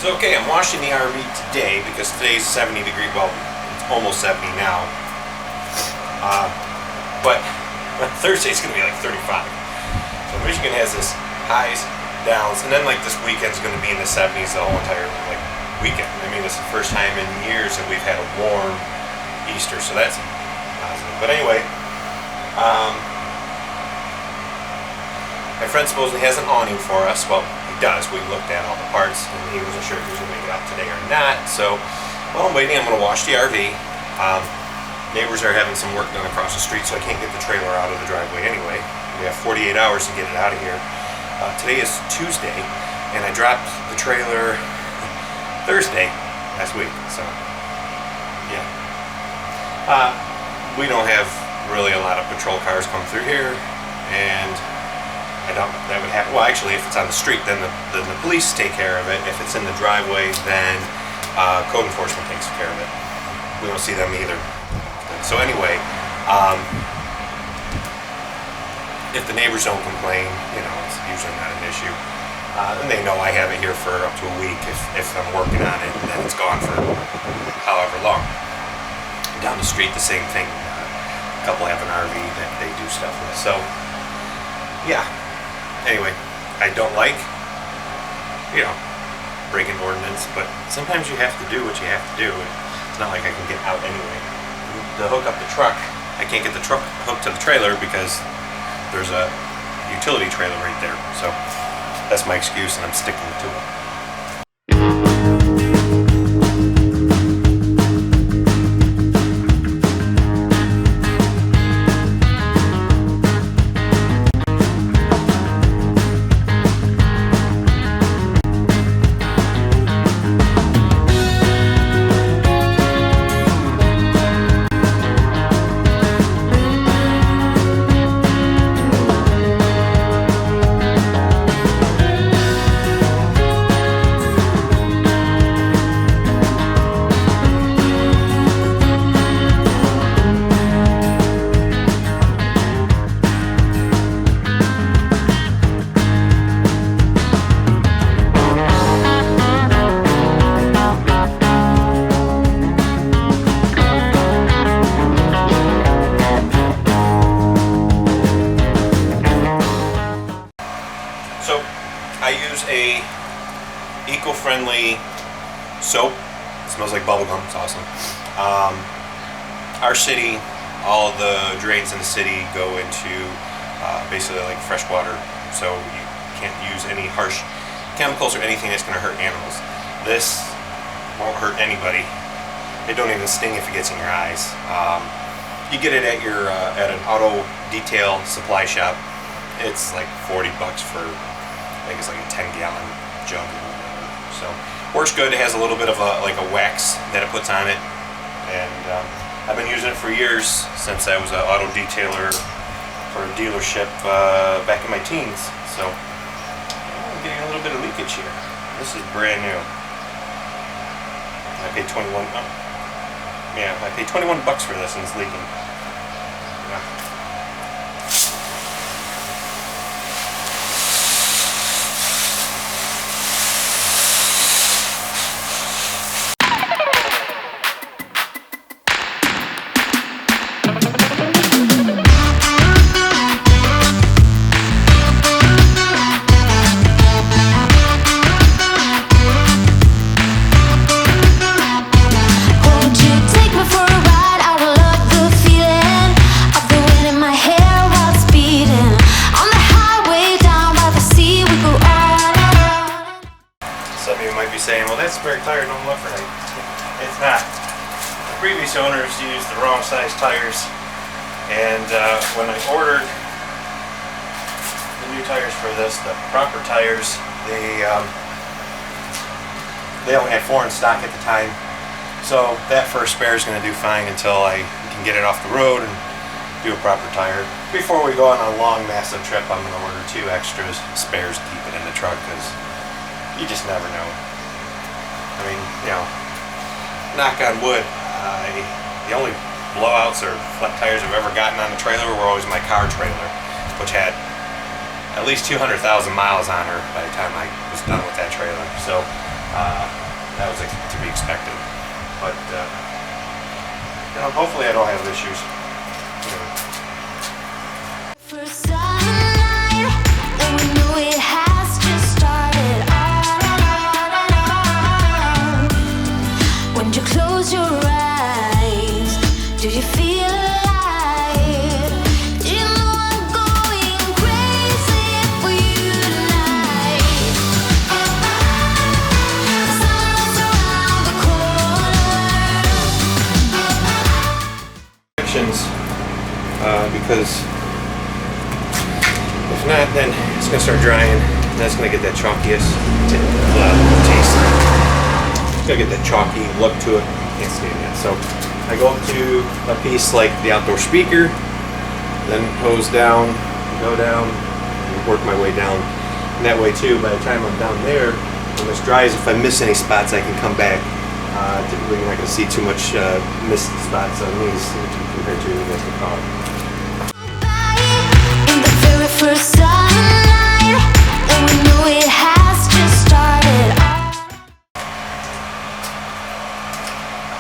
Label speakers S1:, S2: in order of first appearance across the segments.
S1: So okay, I'm washing the RV today because today's 70 degree, well, it's almost 70 now. But Thursday's gonna be like 35. So Michigan has this highs, downs, and then like this weekend's gonna be in the 70s the whole entire like weekend. I mean, this is the first time in years that we've had a warm Easter, so that's positive. But anyway, my friend supposedly has an awning for us. Well, he does. We looked at all the parts, and he wasn't sure if he was gonna make it out today or not. So, while I'm waiting, I'm gonna wash the RV. Neighbors are having some work done across the street, so I can't get the trailer out of the driveway anyway. We have 48 hours to get it out of here. Today is Tuesday, and I dropped the trailer Thursday last week, so yeah. We don't have really a lot of patrol cars come through here, and I don't, that would happen. Well, actually, if it's on the street, then the police take care of it. If it's in the driveway, then code enforcement takes care of it. We don't see them either. So anyway, if the neighbors don't complain, it's usually not an issue. And they know I have it here for up to a week if I'm working on it, and then it's gone for however long. Down the street, the same thing. A couple have an RV that they do stuff with. So, yeah. Anyway, I don't like, breaking ordinance, but sometimes you have to do what you have to do. It's not like I can get out anyway. To hook up the truck, I can't get the truck hooked to the trailer because there's a utility trailer right there. So that's my excuse, and I'm sticking to it. So I use a eco-friendly soap. It smells like bubblegum. It's awesome. Our city, all of the drains in the city go into basically like fresh water, so you can't use any harsh chemicals or anything that's going to hurt animals. This won't hurt anybody. It don't even sting if it gets in your eyes. You get it at your at an auto detail supply shop. It's like $40 for, I think it's like a 10-gallon jug or whatever. So works good. It has a little bit of a wax that it puts on it, and I've been using it for years, since I was an auto detailer for a dealership back in my teens. So I'm getting a little bit of leakage here. This is brand new. I paid I paid $21 for this, and it's leaking. Yeah. Saying, well, that spare tire don't look right. It's not. The previous owners used the wrong size tires, and when I ordered the new tires for this, the proper tires, they only had 4 in stock at the time. So that first spare is going to do fine until I can get it off the road and do a proper tire. Before we go on a long, massive trip, I'm going to order 2 extra spares to keep it in the truck, because you just never know. I mean, knock on wood, the only blowouts or flat tires I've ever gotten on the trailer were always my car trailer, which had at least 200,000 miles on her by the time I was done with that trailer. So That was like to be expected. But hopefully I don't have issues.
S2: First sunlight, and we know it has just started. When you close your eyes, do you feel alive? You know I'm going crazy for you tonight. The sun's around the corner.
S1: Because if not, then it's gonna start drying, and that's gonna get that chalkiest taste. It's gonna get that chalky look to it. Can't stand that. So I go up to a piece like the outdoor speaker, then hose down, go down, and work my way down. And that way too, by the time I'm down there, when this dries, if I miss any spots, I can come back. Typically, you're not gonna see too much missed spots on these compared to the car.
S2: In the very first sunlight, and we know it has just started.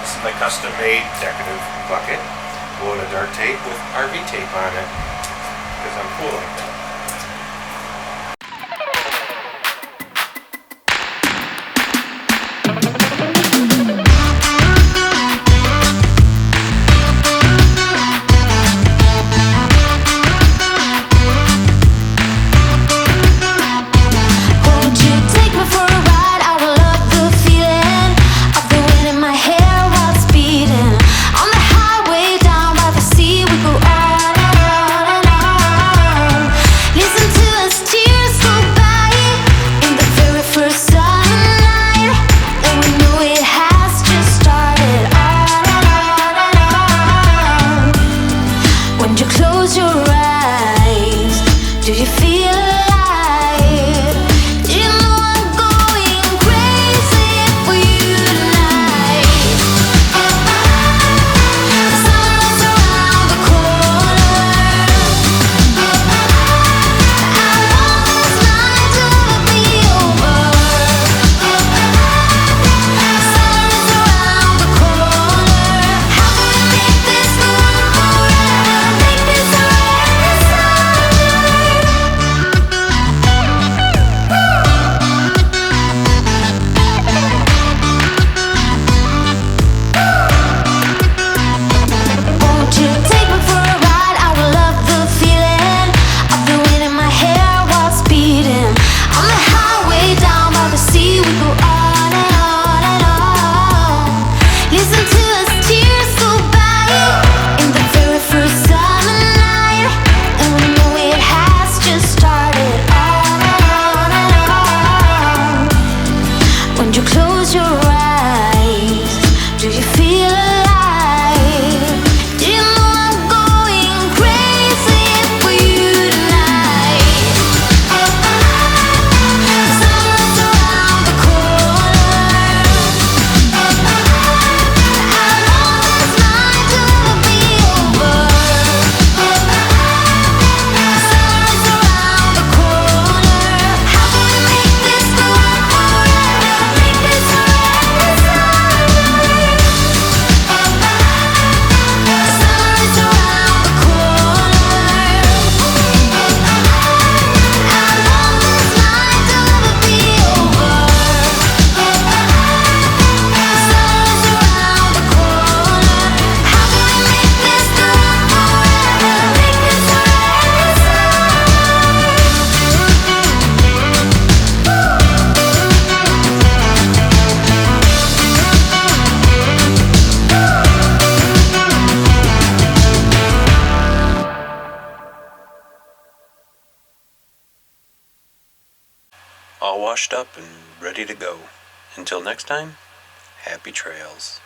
S1: This is my custom-made decorative bucket. Blow a dark tape with RV tape on it because I'm cool like that.
S2: Won't you take me for a ride? I will love the feeling of the wind in my hair while it's beating. On the highway down by the sea, we go on and on and on. Listen to us tears go by in the very first sunlight, and we know it has just started. On and on and on. When you close your eyes, do you feel alive? You know I'm going crazy for you tonight. The sun's around the corner. I want this night to be over. The sun's around the corner. How can we make this last forever? Make this forever sunlight. Won't you take me for a ride? I will love the feeling of the wind in my hair while it's beating. On the highway down by the sea, we go on and on and on. Listen to us tears go by in the very first summer night, and we know it has just started. On and on and on. When you close your eyes, do you feel alive? You know I'm going crazy for you tonight. The sun's around the corner. I want this night to be over. The sun's around the corner. How can we make this last forever? Make this forever sunlight. The sun's around the corner. I want this night to be over. The sun's around the corner. How can we make this last forever? Make this forever
S1: All washed up and ready to go. Until next time, happy trails.